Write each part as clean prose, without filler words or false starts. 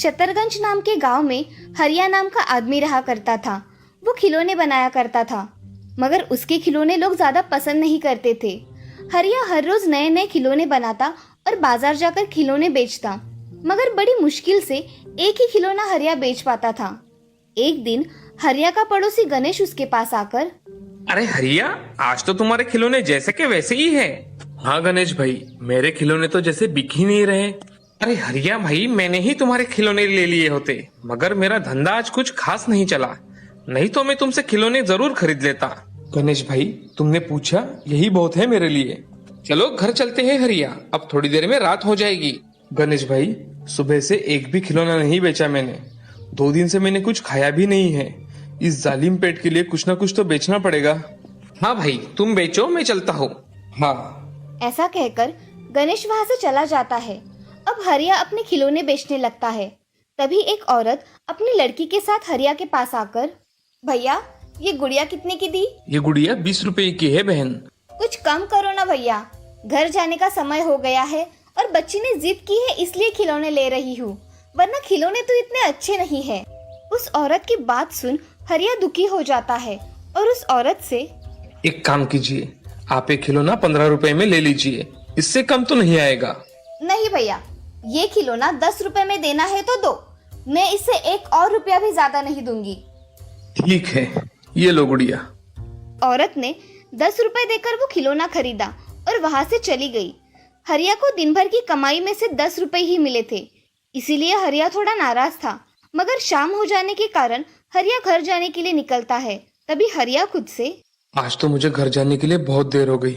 शतरगंज नाम के गांव में हरिया नाम का आदमी रहा करता था। वो खिलौने बनाया करता था, मगर उसके खिलौने लोग ज्यादा पसंद नहीं करते थे। हरिया हर रोज नए नए खिलौने बनाता और बाजार जाकर खिलौने बेचता, मगर बड़ी मुश्किल से एक ही खिलौना हरिया बेच पाता था। एक दिन हरिया का पड़ोसी गणेश उसके पास आकर, अरे हरिया, आज तो तुम्हारे खिलौने जैसे के वैसे ही है। हाँ गणेश भाई, मेरे खिलौने तो जैसे बिक ही नहीं रहे। अरे हरिया भाई, मैंने ही तुम्हारे खिलौने ले लिए होते, मगर मेरा धंधा आज कुछ खास नहीं चला, नहीं तो मैं तुमसे खिलौने जरूर खरीद लेता। गणेश भाई, तुमने पूछा यही बहुत है मेरे लिए। चलो घर चलते हैं हरिया, अब थोड़ी देर में रात हो जाएगी। गणेश भाई, सुबह से एक भी खिलौना नहीं बेचा मैंने। 2 दिन से मैंने कुछ खाया भी नहीं है। इस जालिम पेट के लिए कुछ ना कुछ तो बेचना पड़ेगा। हाँ भाई, तुम बेचो, मैं चलता हूँ। हाँ। ऐसा कहकर गणेश वहां से चला जाता है। अब हरिया अपने खिलौने बेचने लगता है। तभी एक औरत अपनी लड़की के साथ हरिया के पास आकर, भैया ये गुड़िया कितने की दी? ये गुड़िया 20 रुपए की है बहन। कुछ कम करो ना भैया, घर जाने का समय हो गया है और बच्ची ने जिद की है इसलिए खिलौने ले रही हूँ, वरना खिलौने तो इतने अच्छे नहीं है। उस औरत की बात सुन हरिया दुखी हो जाता है और उस औरत से, एक काम कीजिए, आप एक खिलौना 15 रुपए में ले लीजिए, इससे कम तो नहीं आएगा। नहीं भैया, ये खिलौना 10 रुपए में देना है तो दो, मैं इससे एक और रुपया भी ज्यादा नहीं दूंगी। ठीक है, ये लो गुड़िया। औरत ने 10 रुपए देकर वो खिलौना खरीदा और वहां से चली गई। हरिया को दिन भर की कमाई में से 10 रुपए ही मिले थे, इसीलिए हरिया थोड़ा नाराज था। मगर शाम हो जाने के कारण हरिया घर जाने के लिए निकलता है। तभी हरिया खुद से, आज तो मुझे घर जाने के लिए बहुत देर हो गई,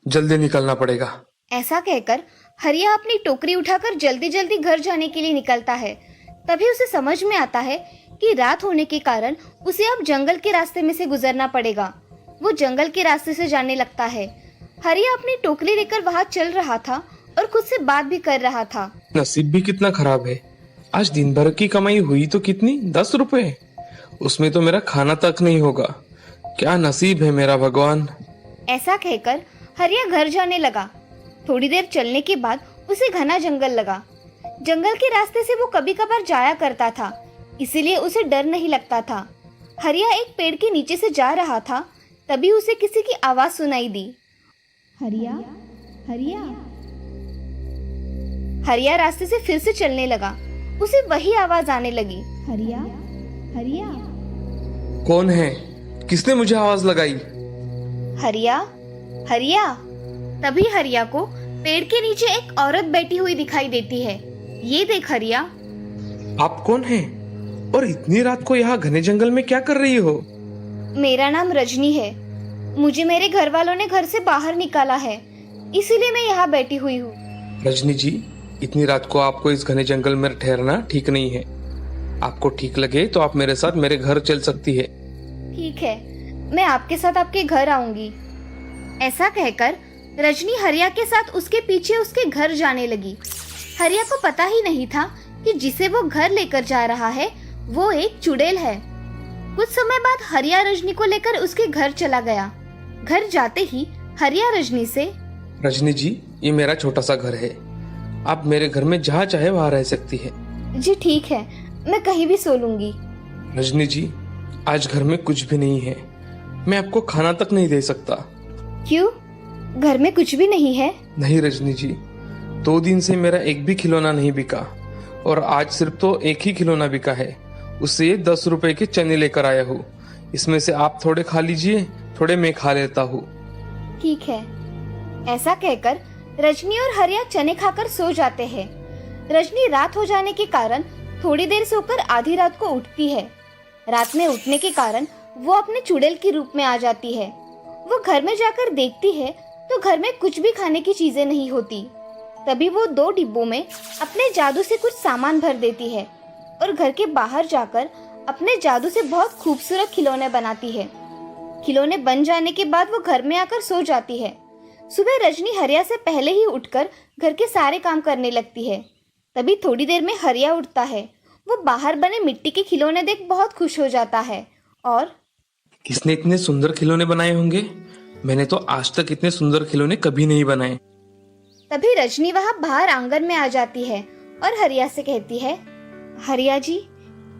जल्दी निकलना पड़ेगा। ऐसा कहकर हरिया अपनी टोकरी उठाकर जल्दी जल्दी घर जाने के लिए निकलता है। तभी उसे समझ में आता है कि रात होने के कारण उसे अब जंगल के रास्ते में से गुजरना पड़ेगा। वो जंगल के रास्ते से जाने लगता है। हरिया अपनी टोकरी लेकर वहां चल रहा था और खुद से बात भी कर रहा था। नसीब भी कितना खराब है, आज दिन भर की कमाई हुई तो कितनी, 10 रुपए, उसमें तो मेरा खाना तक नहीं होगा। क्या नसीब है मेरा भगवान। ऐसा कहकर हरिया घर जाने लगा। थोड़ी देर चलने के बाद उसे घना जंगल लगा। जंगल के रास्ते से वो कभी कभार जाया करता था, इसीलिए उसे डर नहीं लगता था। हरिया एक पेड़ के नीचे से जा रहा था, तभी उसे किसी की आवाज सुनाई दी, हरिया हरिया। हरिया रास्ते से फिर से चलने लगा। उसे वही आवाज आने लगी, हरिया हरिया। कौन है? किसने मुझे आवाज लगाई? हरिया हरिया। तभी हरिया को पेड़ के नीचे एक औरत बैठी हुई दिखाई देती है। ये देख हरिया। आप कौन हैं? और इतनी रात को यहाँ घने जंगल में क्या कर रही हो? मेरा नाम रजनी है। मुझे मेरे घर वालों ने घर से बाहर निकाला है, इसीलिए मैं यहाँ बैठी हुई हूँ। रजनी जी, इतनी रात को आपको इस घने जंगल में ठहरना ठीक नहीं है। आपको ठीक लगे तो आप मेरे साथ मेरे घर चल सकती है। ठीक है, मैं आपके साथ आपके घर आऊंगी। ऐसा कहकर रजनी हरिया के साथ उसके पीछे उसके घर जाने लगी। हरिया को पता ही नहीं था कि जिसे वो घर लेकर जा रहा है वो एक चुड़ैल है। कुछ समय बाद हरिया रजनी को लेकर उसके घर चला गया। घर जाते ही हरिया रजनी से, रजनी जी, ये मेरा छोटा सा घर है, आप मेरे घर में जहाँ चाहे वहाँ रह सकती है। जी ठीक है, मैं कहीं भी सो लूंगी। रजनी जी, आज घर में कुछ भी नहीं है, मैं आपको खाना तक नहीं दे सकता। क्यों, घर में कुछ भी नहीं है? नहीं रजनी जी, 2 दिन से मेरा एक भी खिलौना नहीं बिका और आज सिर्फ तो एक ही खिलौना बिका है, उससे ये 10 रुपए के चने लेकर आया हूँ। इसमें से आप थोड़े खा लीजिए, थोड़े मैं खा लेता हूँ। ठीक है। ऐसा कहकर रजनी और हरिया चने खाकर सो जाते हैं। रजनी रात हो जाने के कारण थोड़ी देर सोकर आधी रात को उठती है। रात में उठने के कारण वो अपने चुड़ैल के रूप में आ जाती है। वो घर में जाकर देखती है तो घर में कुछ भी खाने की चीजें नहीं होती। तभी वो 2 डिब्बों में अपने जादू से कुछ सामान भर देती है और घर के बाहर जाकर अपने जादू से बहुत खूबसूरत खिलौने बनाती है। खिलौने बन जाने के बाद वो घर में आकर सो जाती है। सुबह रजनी हरिया से पहले ही उठकर घर के सारे काम करने लगती है। तभी थोड़ी देर में हरिया उठता है। वो बाहर बने मिट्टी के खिलौने देख बहुत खुश हो जाता है और, किसने इतने सुंदर खिलौने बनाए होंगे? मैंने तो आज तक इतने सुंदर खिलौने कभी नहीं बनाए। तभी रजनी वहाँ बाहर आंगन में आ जाती है और हरिया से कहती है, हरिया जी,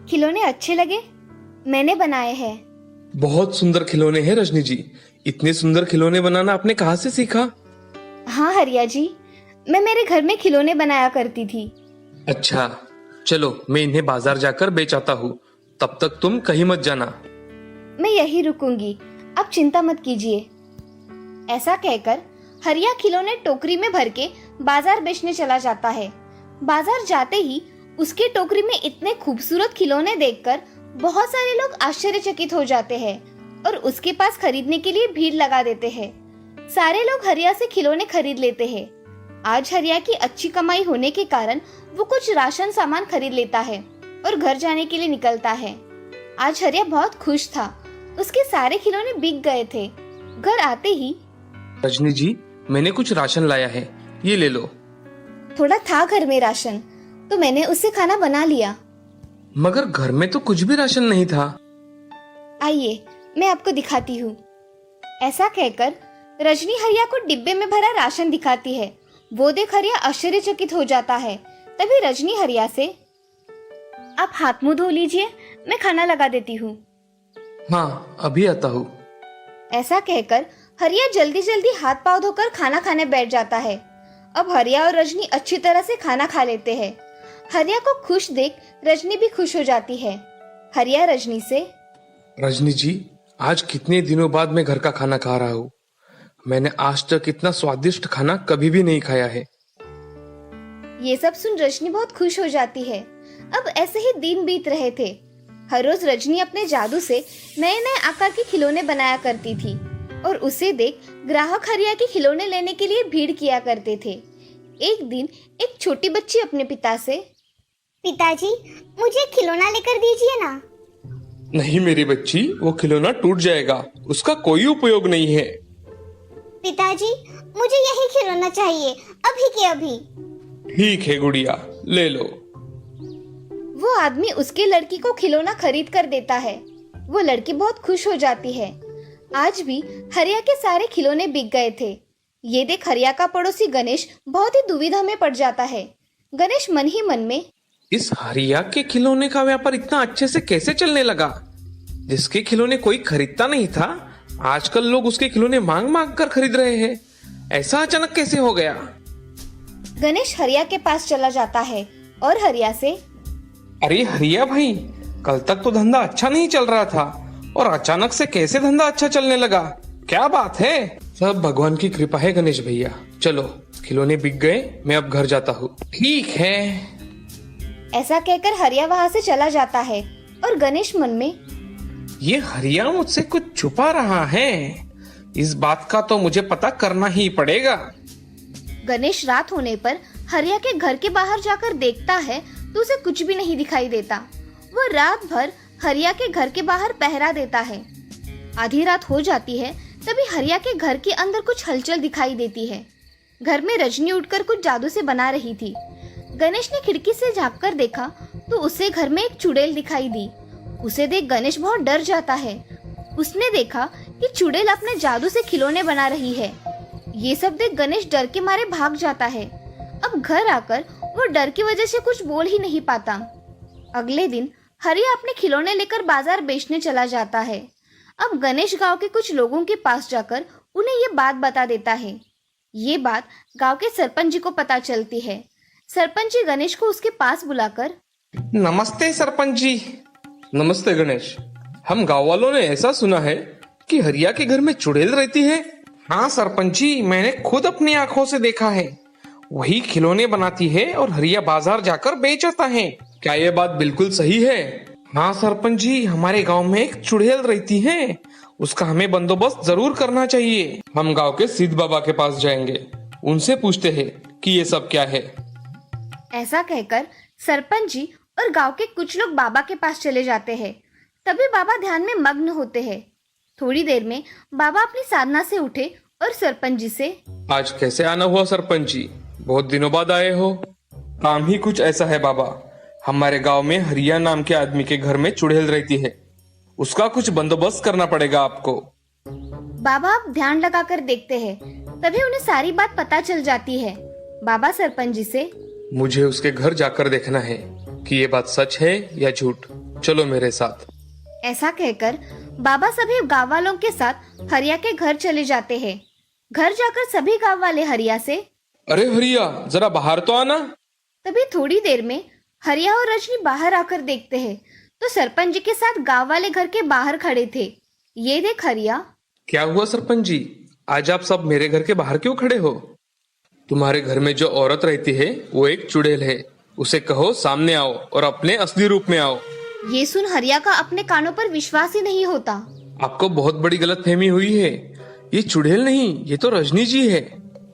खिलौने अच्छे लगे? मैंने बनाए हैं। बहुत सुंदर खिलौने हैं रजनी जी। इतने सुंदर खिलौने बनाना आपने कहाँ से सीखा? हाँ हरिया जी, मैं मेरे घर में खिलौने बनाया करती थी। अच्छा, चलो मैं इन्हें बाजार जाकर बेच आता हूँ। तब तक तुम कहीं मत जाना। मैं यही रुकूंगी, आप चिंता मत कीजिए। ऐसा कहकर हरिया खिलौने टोकरी में भर के बाजार बेचने चला जाता है। बाजार जाते ही उसकी टोकरी में इतने खूबसूरत खिलौने देखकर बहुत सारे लोग आश्चर्यचकित हो जाते हैं और उसके पास खरीदने के लिए भीड़ लगा देते हैं। सारे लोग हरिया से खिलौने खरीद लेते हैं। आज हरिया की अच्छी कमाई होने के कारण वो कुछ राशन सामान खरीद लेता है और घर जाने के लिए निकलता है। आज हरिया बहुत खुश था। उसके सारे खिलौने बिक गए थे। घर आते ही, रजनी जी, मैंने कुछ राशन लाया है, ये ले लो। थोड़ा था घर में राशन, तो मैंने उससे खाना बना लिया। मगर घर में तो कुछ भी राशन नहीं था। आइए, मैं आपको दिखाती हूँ। ऐसा कहकर रजनी हरिया को डिब्बे में भरा राशन दिखाती है। वो देख हरिया आश्चर्यचकित हो जाता है। तभी रजनी हरिया से, आप हाथ मुंह धो लीजिए, मैं खाना लगा देती हूँ। हाँ, अभी आता हूँ। ऐसा कहकर हरिया जल्दी जल्दी हाथ पांव धोकर खाना खाने बैठ जाता है। अब हरिया और रजनी अच्छी तरह से खाना खा लेते हैं। हरिया को खुश देख रजनी भी खुश हो जाती है। हरिया रजनी से, रजनी जी, आज कितने दिनों बाद मैं घर का खाना खा रहा हूँ। मैंने आज तक इतना स्वादिष्ट खाना कभी भी नहीं खाया है। ये सब सुन रजनी बहुत खुश हो जाती है। अब ऐसे ही दिन बीत रहे थे। हर रोज रजनी अपने जादू से नए नए आकार के खिलौने बनाया करती थी और उसे देख ग्राहक हरिया के खिलौने लेने के लिए भीड़ किया करते थे। एक दिन एक छोटी बच्ची अपने पिता से, पिताजी, मुझे खिलौना लेकर दीजिए ना। नहीं मेरी बच्ची, वो खिलौना टूट जाएगा, उसका कोई उपयोग नहीं है। पिताजी, मुझे यही खिलौना चाहिए, अभी के अभी। ठीक है गुड़िया, ले लो। वो आदमी उसके लड़की को खिलौना खरीद कर देता है। वो लड़की बहुत खुश हो जाती है। आज भी हरिया के सारे खिलौने बिक गए थे। ये देख हरिया का पड़ोसी गणेश बहुत ही दुविधा में पड़ जाता है। गणेश मन ही मन में, इस हरिया के खिलौने का व्यापार इतना अच्छे से कैसे चलने लगा? जिसके खिलौने कोई खरीदता नहीं था, आजकल लोग उसके खिलौने मांग मांग कर खरीद रहे हैं। ऐसा अचानक कैसे हो गया? गणेश हरिया के पास चला जाता है और हरिया से, अरे हरिया भाई, कल तक तो धंधा अच्छा नहीं चल रहा था और अचानक से कैसे धंधा अच्छा चलने लगा? क्या बात है? सब भगवान की कृपा है गणेश भैया। चलो, खिलौने बिक गए, मैं अब घर जाता हूँ। ठीक है। ऐसा कहकर हरिया वहाँ से चला जाता है और गणेश मन में, ये हरिया मुझसे कुछ छुपा रहा है। इस बात का तो मुझे पता करना ही पड़ेगा। गणेश रात होने पर हरिया के घर के बाहर जाकर देखता है तो उसे कुछ भी नहीं दिखाई देता। वो रात भर हरिया के घर के बाहर पहरा देता है। आधी रात हो जाती है, तभी हरिया के घर के अंदर कुछ हलचल दिखाई देती है। घर में रजनी उठकर कुछ जादू से बना रही थी। गणेश ने खिड़की से झांककर देखा तो उसे घर में एक चुड़ैल दिखाई दी। उसे देख गणेश बहुत डर जाता है। उसने देखा कि चुड़ैल अपने जादू से खिलौने बना रही है। ये सब देख गणेश डर के मारे भाग जाता है। अब घर आकर वो डर की वजह से कुछ बोल ही नहीं पाता। अगले दिन हरिया अपने खिलौने लेकर बाजार बेचने चला जाता है। अब गणेश गांव के कुछ लोगों के पास जाकर उन्हें ये बात बता देता है। ये बात गांव के सरपंच जी को पता चलती है। सरपंच जी गणेश को उसके पास बुलाकर, नमस्ते सरपंच जी। नमस्ते गणेश। हम गांव वालों ने ऐसा सुना है कि हरिया के घर में चुड़ैल रहती है। हाँ सरपंच जी, मैंने खुद अपनी आंखों से देखा है। वही खिलौने बनाती है और हरिया बाजार जाकर बेच आता है। क्या ये बात बिल्कुल सही है? हाँ सरपंच जी, हमारे गांव में एक चुड़ैल रहती है। उसका हमें बंदोबस्त जरूर करना चाहिए। हम गांव के सिद्ध बाबा के पास जाएंगे, उनसे पूछते हैं कि ये सब क्या है। ऐसा कहकर सरपंच जी और गांव के कुछ लोग बाबा के पास चले जाते हैं। तभी बाबा ध्यान में मग्न होते हैं। थोड़ी देर में बाबा अपनी साधना से उठे और सरपंच जी से, आज कैसे आना हुआ सरपंच जी? बहुत दिनों बाद आए हो। काम ही कुछ ऐसा है बाबा, हमारे गांव में हरिया नाम के आदमी के घर में चुड़ैल रहती है। उसका कुछ बंदोबस्त करना पड़ेगा आपको। बाबा अब ध्यान लगाकर देखते हैं। तभी उन्हें सारी बात पता चल जाती है। बाबा सरपंच जी से, मुझे उसके घर जाकर देखना है कि ये बात सच है या झूठ। चलो मेरे साथ। ऐसा कहकर बाबा सभी गांव वालों के साथ हरिया के घर चले जाते हैं। घर जाकर सभी गांव वाले हरिया से, अरे हरिया, जरा बाहर तो आना। तभी थोड़ी देर में हरिया और रजनी बाहर आकर देखते हैं तो सरपंच जी के साथ गांव वाले घर के बाहर खड़े थे। ये देख हरिया। क्या हुआ सरपंच जी, आज आप सब मेरे घर के बाहर क्यों खड़े हो? तुम्हारे घर में जो औरत रहती है वो एक चुड़ैल है, उसे कहो सामने आओ और अपने असली रूप में आओ। ये सुन हरिया का अपने कानों पर विश्वास ही नहीं होता। आपको बहुत बड़ी गलतफहमी हुई है, ये चुड़ैल नहीं, ये तो रजनी जी है।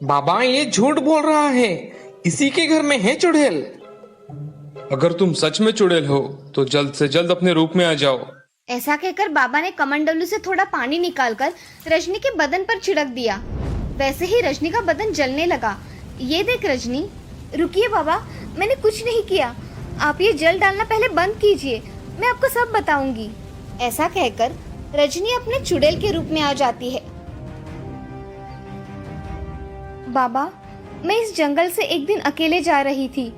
बाबा ये झूठ बोल रहा है, इसी के घर में है चुड़ैल। अगर तुम सच में चुड़ैल हो तो जल्द से जल्द अपने रूप में आ जाओ। ऐसा कहकर बाबा ने कमंडलू से थोड़ा पानी निकालकर रजनी के बदन पर छिड़क दिया। वैसे ही रजनी का बदन जलने लगा। ये देख रजनी। रुकिए बाबा, मैंने कुछ नहीं किया, आप ये जल डालना पहले बंद कीजिए, मैं आपको सब बताऊंगी। ऐसा कहकर रजनी अपने चुड़ैल के रूप में आ जाती है। बाबा, मैं इस जंगल से एक दिन अकेले जा रही थी,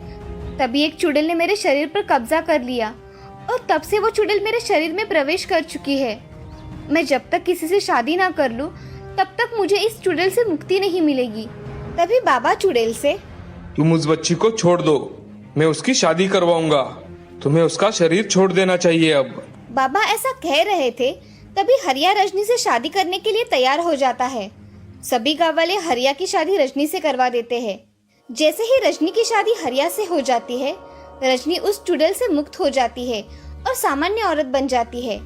तभी एक चुड़ैल ने मेरे शरीर पर कब्जा कर लिया और तब से वो चुड़ैल मेरे शरीर में प्रवेश कर चुकी है। मैं जब तक किसी से शादी ना कर लूं, तब तक मुझे इस चुड़ैल से मुक्ति नहीं मिलेगी। तभी बाबा चुड़ैल से, तुम उस बच्ची को छोड़ दो, मैं उसकी शादी करवाऊंगा, तुम्हें उसका शरीर छोड़ देना चाहिए अब। बाबा ऐसा कह रहे थे तभी हरिया रजनी से शादी करने के लिए तैयार हो जाता है। सभी गांव वाले हरिया की शादी रजनी से करवा देते हैं। जैसे ही रजनी की शादी हरिया से हो जाती है, रजनी उस चुड़ैल से मुक्त हो जाती है और सामान्य औरत बन जाती है।